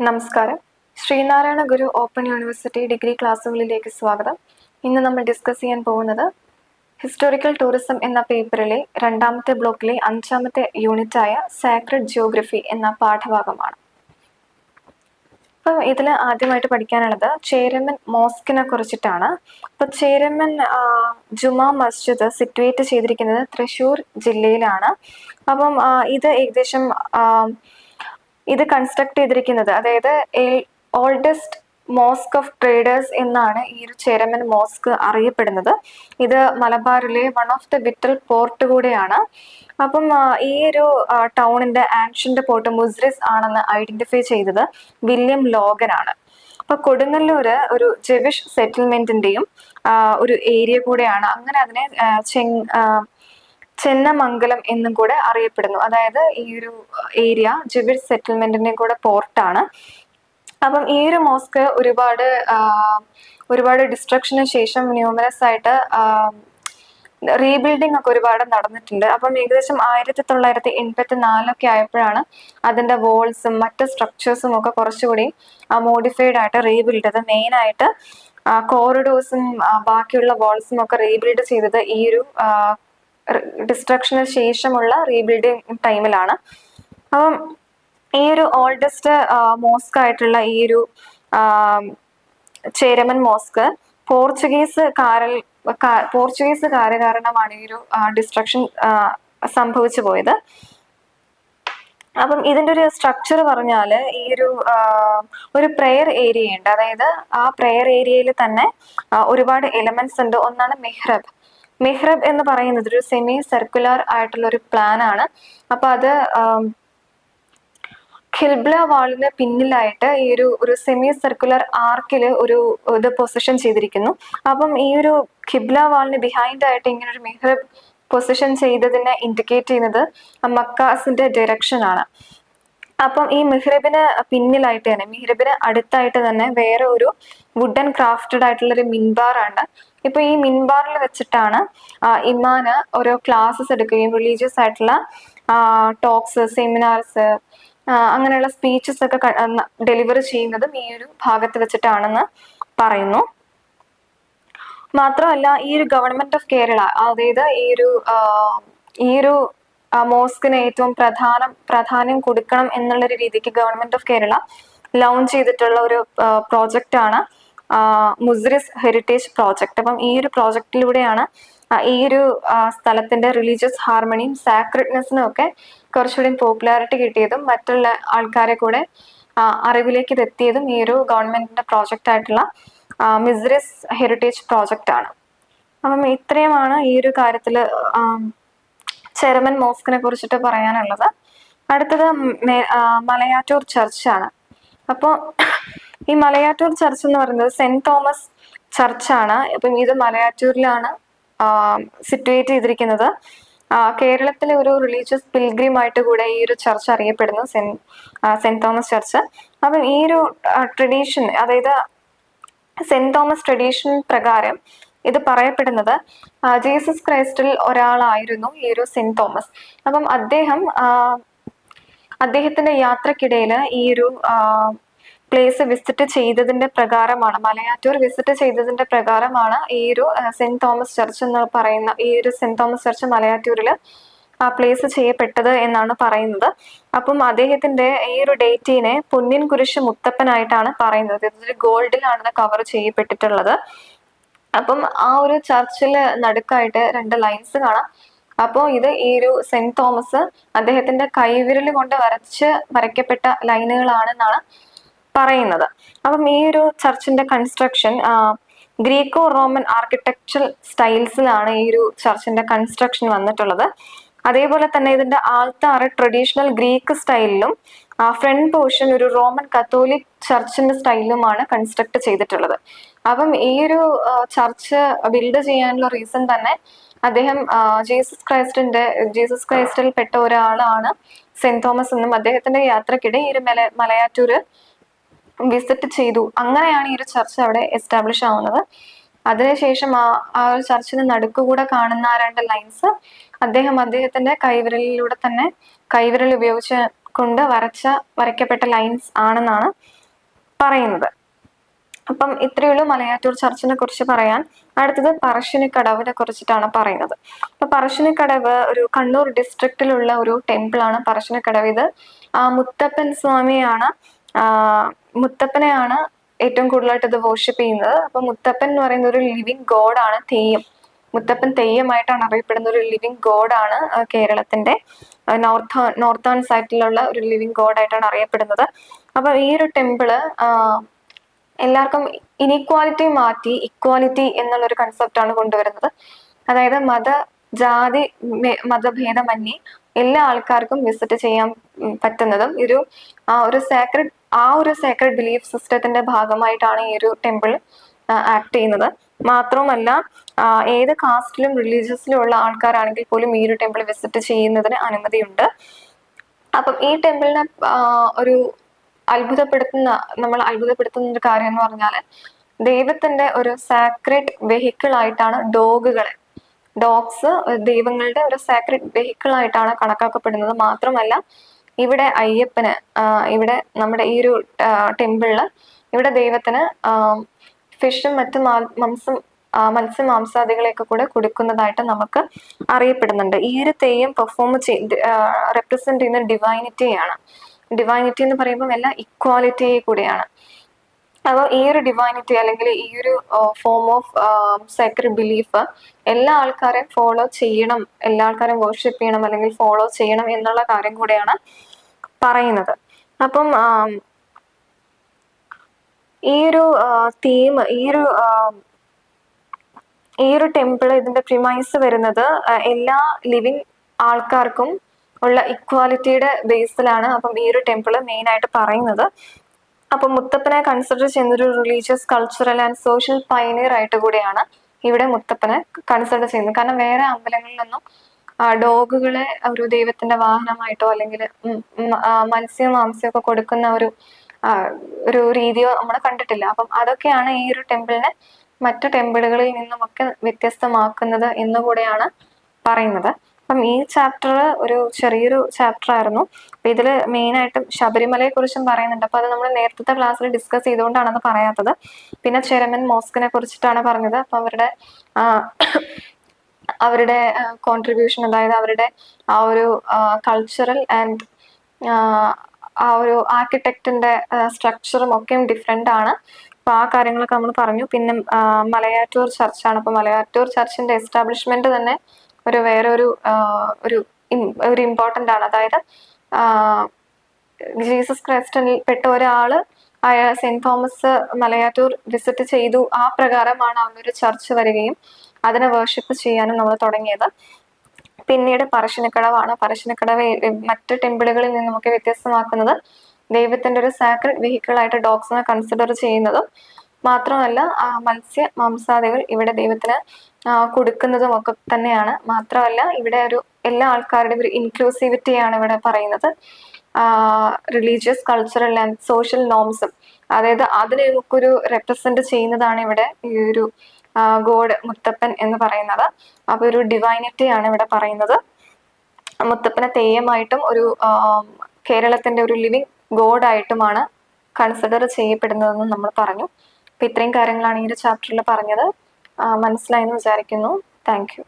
നമസ്കാരം. ശ്രീനാരായണ ഗുരു open university degree ക്ലാസ്സുകളിലേക്ക് സ്വാഗതം. ഇന്ന് നമ്മൾ ഡിസ്കസ് ചെയ്യാൻ പോകുന്നത് ഹിസ്റ്റോറിക്കൽ ടൂറിസം എന്ന പേപ്പറിലെ രണ്ടാമത്തെ ബ്ലോക്കിലെ 5ാമത്തെ യൂണിറ്റായ സാക്രഡ് ജിയോഗ്രഫി എന്ന പാഠഭാഗമാണ്. അപ്പോൾ ഇതിൽ ആദ്യമായിട്ട് പഠിക്കാനുള്ളത് ചേരമൻ മോസ്കിനെ കുറിച്ചിട്ടാണ്. അപ്പോൾ ചേരമൻ ജുമാ മസ്ജിദ് സിറ്റുവേറ്റ് ചെയ്തിരിക്കുന്നത് തൃശ്ശൂർ ജില്ലയിലാണ്. അപ്പം ഇത് കൺസ്ട്രക്ട് ചെയ്തിരിക്കുന്നത്, അതായത് ഓൾഡസ്റ്റ് മോസ്ക് ഓഫ് ട്രേഡേഴ്സ് എന്നാണ് ഈ ഒരു ചേരമൻ മോസ്ക് അറിയപ്പെടുന്നത്. ഇത് മലബാറിലെ one of the vital port കൂടെയാണ്. അപ്പം ഈ ഒരു ടൗണിന്റെ ആൻഷ്യന്റ് പോർട്ട് മുസ്രിസ് ആണെന്ന് ഐഡന്റിഫൈ ചെയ്തത് വില്യം ലോഗൻ ആണ്. അപ്പൊ കൊടുങ്ങല്ലൂര് ഒരു ജെവിഷ് സെറ്റിൽമെന്റിന്റെയും ഒരു ഏരിയ കൂടെയാണ്. അങ്ങനെ അതിനെ ചെന്നമംഗലം എന്നും കൂടെ അറിയപ്പെടുന്നു. അതായത് ഈ ഒരു ഏരിയ ജെവിഷ് സെറ്റിൽമെന്റിന്റെ കൂടെ പോർട്ടാണ്. അപ്പം ഈ ഒരു മോസ്ക് ഒരുപാട് ഡിസ്ട്രക്ഷന് ശേഷം ന്യൂമറസ് ആയിട്ട് റീബിൽഡിംഗ് ഒക്കെ ഒരുപാട് നടന്നിട്ടുണ്ട്. അപ്പം ഏകദേശം 1984 ആയപ്പോഴാണ് അതിന്റെ വോൾസും മറ്റ് സ്ട്രക്ചേഴ്സും ഒക്കെ കുറച്ചുകൂടി മോഡിഫൈഡ് ആയിട്ട് റീബിൽഡ് ചെയ്തത്. മെയിൻ ആയിട്ട് കോറിഡോഴ്സും ബാക്കിയുള്ള വാൾസും ഒക്കെ റീബിൽഡ് ചെയ്തത് ഈ ഒരു ഡിസ്ട്രക്ഷന് ശേഷമുള്ള റീബിൽഡിംഗ് ടൈമിലാണ്. അപ്പം ഈ ഒരു ഓൾഡസ്റ്റ് മോസ്ക് ആയിട്ടുള്ള ഈ ഒരു ചേരമൻ മോസ്ക് പോർച്ചുഗീസ് കാരണമാണ് ഈ ഒരു ഡിസ്ട്രക്ഷൻ സംഭവിച്ചു പോയത്. അപ്പം ഇതിന്റെ ഒരു സ്ട്രക്ചർ പറഞ്ഞാല് ഈ ഒരു പ്രെയർ ഏരിയ ഉണ്ട്. അതായത് ആ പ്രെയർ ഏരിയയിൽ തന്നെ ഒരുപാട് എലമെന്റ്സ് ഉണ്ട്. ഒന്നാണ് മെഹ്റബ് എന്ന് പറയുന്നത് ഒരു സെമി സർക്കുലർ ആയിട്ടുള്ള ഒരു പ്ലാൻ ആണ്. അപ്പൊ അത് ഖിൽബ്ല വാളിന് പിന്നിലായിട്ട് ഈ ഒരു സെമി സർക്കുലർ ആർക്കിൽ ഇത് പൊസിഷൻ ചെയ്തിരിക്കുന്നു. അപ്പം ഈ ഒരു ഖിബ്ല വാളിന് ബിഹൈൻഡ് ആയിട്ട് ഇങ്ങനെ ഒരു മെഹ്റബ് പൊസിഷൻ ചെയ്തതിനെ ഇൻഡിക്കേറ്റ് ചെയ്യുന്നത് മക്കാസിന്റെ ഡയറക്ഷൻ ആണ്. അപ്പം ഈ മിഹ്റബിന് പിന്നിലായിട്ട് തന്നെ, മിഹ്റബിന് അടുത്തായിട്ട് തന്നെ വേറെ ഒരു വുഡൻ ക്രാഫ്റ്റഡ് ആയിട്ടുള്ള ഒരു മിൻബാർ ആണ്. ഇപ്പൊ ഈ മിൻബാറിൽ വെച്ചിട്ടാണ് ഇമാന് ഓരോ ക്ലാസ്സസ് എടുക്കുകയും റിലീജിയസ് ആയിട്ടുള്ള ടോക്സ്, സെമിനാർസ്, അങ്ങനെയുള്ള സ്പീച്ചസ് ഒക്കെ ഡെലിവർ ചെയ്യുന്നതും ഈ ഒരു ഭാഗത്ത് വെച്ചിട്ടാണെന്ന് പറയുന്നു. മാത്രമല്ല ഈ ഒരു ഗവൺമെന്റ് ഓഫ് കേരള, അതായത് ഈ ഒരു മോസ്കിന് ഏറ്റവും പ്രാധാന്യം കൊടുക്കണം എന്നുള്ള ഒരു രീതിക്ക് ഗവൺമെന്റ് ഓഫ് കേരള ലോഞ്ച് ചെയ്തിട്ടുള്ള ഒരു പ്രോജക്റ്റ് ആണ് മുസ്രിസ് ഹെറിറ്റേജ് പ്രോജക്റ്റ്. അപ്പം ഈ ഒരു പ്രോജക്റ്റിലൂടെയാണ് ഈ ഒരു സ്ഥലത്തിന്റെ റിലീജിയസ് ഹാർമണിയും സാക്രഡ്നെസ്സിനും ഒക്കെ കുറച്ചുകൂടി പോപ്പുലാരിറ്റി കിട്ടിയതും മറ്റുള്ള ആൾക്കാരെ കൂടെ അറിവിലേക്ക് എത്തിയതും ഈ ഒരു ഗവൺമെന്റിന്റെ പ്രോജക്റ്റ് ആയിട്ടുള്ള മുസ്രിസ് ഹെറിറ്റേജ് പ്രോജക്റ്റ് ആണ്. അപ്പം ഇത്രയുമാണ് ഈ ഒരു കാര്യത്തില് ചേരമൻ മോസ്കിനെ കുറിച്ചിട്ട് പറയാനുള്ളത്. അടുത്തത് മലയാറ്റൂർ ചർച്ചാണ്. അപ്പോൾ ഈ മലയാറ്റൂർ ചർച്ച് എന്ന് പറയുന്നത് സെന്റ് തോമസ് ചർച്ചാണ്. അപ്പം ഇത് മലയാറ്റൂരിലാണ് സിറ്റുവേറ്റ് ചെയ്തിരിക്കുന്നത്. കേരളത്തിലെ ഒരു റിലീജിയസ് പിൽഗ്രിം ആയിട്ട് കൂടെ ഈ ഒരു ചർച്ച് അറിയപ്പെടുന്നു, സെന്റ് തോമസ് ചർച്ച്. അപ്പം ഈ ഒരു ട്രഡീഷൻ, അതായത് സെന്റ് തോമസ് ട്രഡീഷൻ പ്രകാരം ഇത് പറയപ്പെടുന്നത് ജീസസ് ക്രൈസ്റ്റിൽ ഒരാളായിരുന്നു ഈ ഒരു സെന്റ് തോമസ്. അപ്പം അദ്ദേഹത്തിന്റെ യാത്രക്കിടയിൽ ഈ ഒരു പ്ലേസ് വിസിറ്റ് ചെയ്തതിന്റെ പ്രകാരമാണ്, മലയാറ്റൂർ വിസിറ്റ് ചെയ്തതിന്റെ പ്രകാരമാണ് ഈ ഒരു സെന്റ് തോമസ് ചർച്ച് എന്ന് പറയുന്ന ഈ ഒരു സെന്റ് തോമസ് ചർച്ച് മലയാറ്റൂരില് പ്ലേസ് ചെയ്യപ്പെട്ടത് എന്നാണ് പറയുന്നത്. അപ്പം അദ്ദേഹത്തിന്റെ ഈ ഒരു ഡേറ്റിനെ പൊന്നിൻ കുരിശ് മുത്തപ്പനായിട്ടാണ് പറയുന്നത്. ഇതൊരു ഗോൾഡിലാണ് കവർ ചെയ്യപ്പെട്ടിട്ടുള്ളത്. അപ്പം ആ ഒരു ചർച്ചില് നടുക്കായിട്ട് 2 ലൈൻസ് കാണാം. അപ്പോൾ ഇത് ഈ ഒരു സെന്റ് തോമസ് അദ്ദേഹത്തിന്റെ കൈവിരൽ കൊണ്ട് വരയ്ക്കപ്പെട്ട ലൈനുകളാണെന്നാണ് പറയുന്നത്. അപ്പം ഈ ഒരു ചർച്ചിന്റെ കൺസ്ട്രക്ഷൻ ഗ്രീക്കോ റോമൻ ആർക്കിടെക്ചറൽ സ്റ്റൈൽസിലാണ് ഈ ഒരു ചർച്ചിന്റെ കൺസ്ട്രക്ഷൻ വന്നിട്ടുള്ളത്. അതേപോലെ തന്നെ ഇതിന്റെ ആൾത്താറ് ട്രഡീഷണൽ ഗ്രീക്ക് സ്റ്റൈലിലും ഫ്രണ്ട് പോർഷൻ ഒരു റോമൻ കത്തോലിക് ചർച്ചിന്റെ സ്റ്റൈലിലുമാണ് കൺസ്ട്രക്ട് ചെയ്തിട്ടുള്ളത്. അപ്പം ഈ ഒരു ചർച്ച് ബിൽഡ് ചെയ്യാനുള്ള റീസൺ തന്നെ അദ്ദേഹം ജീസസ് ക്രൈസ്റ്റിൽ പെട്ട ഒരാളാണ് സെന്റ് തോമസ് എന്നും അദ്ദേഹത്തിന്റെ യാത്രക്കിടെ ഈ ഒരു മലയാറ്റൂര് വിസിറ്റ് ചെയ്തു. അങ്ങനെയാണ് ഈ ഒരു ചർച്ച് അവിടെ എസ്റ്റാബ്ലിഷ് ആവുന്നത്. അതിനുശേഷം ആ ഒരു ചർച്ചിന് നടുക്കുകൂടെ കാണുന്ന 2 ലൈൻസ് അദ്ദേഹത്തിന്റെ കൈവിരൽ ഉപയോഗിച്ച് കൊണ്ട് വരയ്ക്കപ്പെട്ട ലൈൻസ് ആണെന്നാണ് പറയുന്നത്. അപ്പം ഇത്രയുള്ളൂ മലയാറ്റൂർ ചർച്ചിനെ കുറിച്ച് പറയാൻ. അടുത്തത് പറശ്ശിനിക്കടവിനെ കുറിച്ചിട്ടാണ് പറയുന്നത്. അപ്പൊ പറശ്ശിനിക്കടവ് ഒരു കണ്ണൂർ ഡിസ്ട്രിക്റ്റിലുള്ള ഒരു ടെമ്പിൾ ആണ് പറശ്ശിനിക്കടവ്. ഇത് മുത്തപ്പൻ സ്വാമിയാണ്, മുത്തപ്പനെയാണ് ഏറ്റവും കൂടുതലായിട്ട് ഇത് വർഷിപ്പ് ചെയ്യുന്നത്. അപ്പൊ മുത്തപ്പൻ എന്ന് പറയുന്ന ഒരു ലിവിങ് ഗോഡാണ്. മുത്തപ്പൻ തെയ്യമായിട്ടാണ് അറിയപ്പെടുന്ന ഒരു ലിവിങ് ഗോഡാണ്. കേരളത്തിന്റെ നോർത്തേൺ സൈഡിലുള്ള ഒരു ലിവിങ് ഗോഡായിട്ടാണ് അറിയപ്പെടുന്നത്. അപ്പൊ ഈ ഒരു ടെമ്പിള് എല്ലാവർക്കും ഇനീക്വാലിറ്റി മാറ്റി ഇക്വാലിറ്റി എന്നുള്ളൊരു കൺസെപ്റ്റാണ് കൊണ്ടുവരുന്നത്. അതായത് ജാതി മതഭേദമന്യേ എല്ലാ ആൾക്കാർക്കും വിസിറ്റ് ചെയ്യാൻ പറ്റുന്നതും ഒരു സേക്രഡ് ബിലീഫ് സിസ്റ്റത്തിന്റെ ഭാഗമായിട്ടാണ് ഈ ഒരു ടെമ്പിൾ ആക്ട് ചെയ്യുന്നത്. മാത്രവുമല്ല ഏത് കാസ്റ്റിലും റിലീജിയസിലും ഉള്ള ആൾക്കാരാണെങ്കിൽ പോലും ഈ ഒരു ടെമ്പിൾ വിസിറ്റ് ചെയ്യുന്നതിന് അനുമതിയുണ്ട്. അപ്പം ഈ ടെമ്പിളിനെ നമ്മൾ അത്ഭുതപ്പെടുത്തുന്ന ഒരു കാര്യം എന്ന് പറഞ്ഞാൽ ദൈവത്തിന്റെ ഒരു സാക്രഡ് വെഹിക്കിൾ ആയിട്ടാണ് ഡോഗ്സ് ദൈവങ്ങളുടെ ഒരു സാക്രഡ് വെഹിക്കിൾ ആയിട്ടാണ് കണക്കാക്കപ്പെടുന്നത്. മാത്രമല്ല ഇവിടെ അയ്യപ്പന് ഇവിടെ നമ്മുടെ ഈ ഒരു ടെമ്പിളില് ഇവിടെ ദൈവത്തിന് ഫിഷും മറ്റു മത്സ്യമാംസാദികളെയൊക്കെ കൂടെ കൊടുക്കുന്നതായിട്ട് നമുക്ക് അറിയപ്പെടുന്നുണ്ട്. ഈ ഒരു തെയ്യം റെപ്രസെന്റ് ചെയ്യുന്ന ഡിവൈനിറ്റിയാണ്. ഡിവൈനിറ്റി എന്ന് പറയുമ്പോൾ എല്ലാം ഇക്വാലിറ്റിയെ കൂടിയാണ്. അപ്പോൾ ഈ ഒരു ഡിവൈനിറ്റി അല്ലെങ്കിൽ ഈ ഒരു ഫോം ഓഫ് സേക്രഡ് ബിലീഫ് എല്ലാ ആൾക്കാരെയും ഫോളോ ചെയ്യണം, എല്ലാ ആൾക്കാരും വർഷിപ്പ് ചെയ്യണം അല്ലെങ്കിൽ ഫോളോ ചെയ്യണം എന്നുള്ള കാര്യം കൂടെയാണ് പറയുന്നത്. അപ്പം ഈ ഒരു തീം ഈ ഒരു ടെമ്പിൾ ഇതിന്റെ പ്രിമൈസ് വരുന്നത് എല്ലാ ലിവിങ് ആൾക്കാർക്കും ഉള്ള ഇക്വാലിറ്റിയുടെ ബേസിലാണ്. അപ്പം ഈ ഒരു ടെമ്പിൾ മെയിൻ ആയിട്ട് പറയുന്നത്. അപ്പം മുത്തപ്പനെ കൺസിഡർ ചെയ്യുന്നൊരു religious, cultural and social pioneer ആയിട്ട് കൂടിയാണ് ഇവിടെ മുത്തപ്പനെ കൺസിഡർ ചെയ്യുന്നത്. കാരണം വേറെ അമ്പലങ്ങളിലൊന്നും ഡോഗുകളെ ഒരു ദൈവത്തിന്റെ വാഹനമായിട്ടോ അല്ലെങ്കിൽ മാംസ്യമൊക്കെ കൊടുക്കുന്ന ഒരു രീതിയോ നമ്മൾ കണ്ടിട്ടില്ല. അപ്പം അതൊക്കെയാണ് ഈ ഒരു ടെമ്പിളിനെ മറ്റു ടെമ്പിളുകളിൽ നിന്നുമൊക്കെ വ്യത്യസ്തമാക്കുന്നത് എന്നുകൂടെയാണ് പറയുന്നത്. അപ്പം ഈ ചാപ്റ്റർ ഒരു ചെറിയൊരു ചാപ്റ്റർ ആയിരുന്നു. അപ്പൊ ഇതില് മെയിൻ ആയിട്ടും ശബരിമലയെ കുറിച്ചും പറയുന്നുണ്ട്. അപ്പൊ അത് നമ്മൾ നേരത്തെ ക്ലാസ്സിൽ ഡിസ്കസ് ചെയ്തുകൊണ്ടാണ് അത് പറയാത്തത്. പിന്നെ ചെരമൻ മോസ്കിനെ കുറിച്ചിട്ടാണ് പറഞ്ഞത്. അപ്പൊ അവരുടെ കോൺട്രിബ്യൂഷൻ, അതായത് അവരുടെ ആ ഒരു കൾച്ചറൽ ആൻഡ് ആ ഒരു ആർക്കിടെക്റ്റിന്റെ സ്ട്രക്ചറും ഒക്കെയും ഡിഫറെന്റ് ആണ്. അപ്പൊ ആ കാര്യങ്ങളൊക്കെ നമ്മൾ പറഞ്ഞു. പിന്നെ മലയാറ്റൂർ ചർച്ചാണ്. അപ്പൊ മലയാറ്റൂർ ചർച്ചിന്റെ എസ്റ്റാബ്ലിഷ്മെന്റ് തന്നെ ഒരു ഇമ്പോർട്ടന്റ് ആണ്. അതായത് ജീസസ് ക്രൈസ്റ്റിൽ പെട്ട ഒരാള് സെന്റ് തോമസ് മലയാറ്റൂർ വിസിറ്റ് ചെയ്തു. ആ പ്രകാരമാണ് അവനൊരു ചർച്ച് വരികയും അതിനെ വർഷിപ്പ് ചെയ്യാനും നമ്മൾ തുടങ്ങിയത്. പിന്നീട് പറശ്ശിനിക്കടവാണ്. പറശ്ശിനിക്കടവ് മറ്റ് ടെമ്പിളുകളിൽ നിന്നുമൊക്കെ വ്യത്യസ്തമാക്കുന്നത് ദൈവത്തിന്റെ ഒരു സാക്രഡ് വെഹിക്കിൾ ആയിട്ട് ഡോഗ്സിനെ കൺസിഡർ ചെയ്യുന്നതും മാത്രമല്ല മാംസാദികൾ ഇവിടെ ദൈവത്തിന് കൊടുക്കുന്നതും ഒക്കെ തന്നെയാണ്. മാത്രമല്ല ഇവിടെ എല്ലാ ആൾക്കാരുടെയും ഒരു ഇൻക്ലൂസിവിറ്റിയാണ് ഇവിടെ പറയുന്നത്. റിലീജിയസ്, കൾച്ചറൽ ആൻഡ് സോഷ്യൽ നോംസും, അതായത് അതിനെ നമുക്കൊരു റെപ്രസെന്റ് ചെയ്യുന്നതാണ് ഇവിടെ ഈ ഒരു ഗോഡ് മുത്തപ്പൻ എന്ന് പറയുന്നത്. അപ്പൊ ഒരു ഡിവൈനിറ്റി ആണ് ഇവിടെ പറയുന്നത്. മുത്തപ്പനെ തെയ്യമായിട്ടും കേരളത്തിന്റെ ഒരു ലിവിങ് ഗോഡായിട്ടുമാണ് കൺസിഡർ ചെയ്യപ്പെടുന്നതെന്ന് നമ്മൾ പറഞ്ഞു. അപ്പൊ ഇത്രയും കാര്യങ്ങളാണ് ഈ ഒരു ചാപ്റ്ററിൽ പറഞ്ഞത്. മനസ്സിലായെന്ന് വിചാരിക്കുന്നു. Thank you.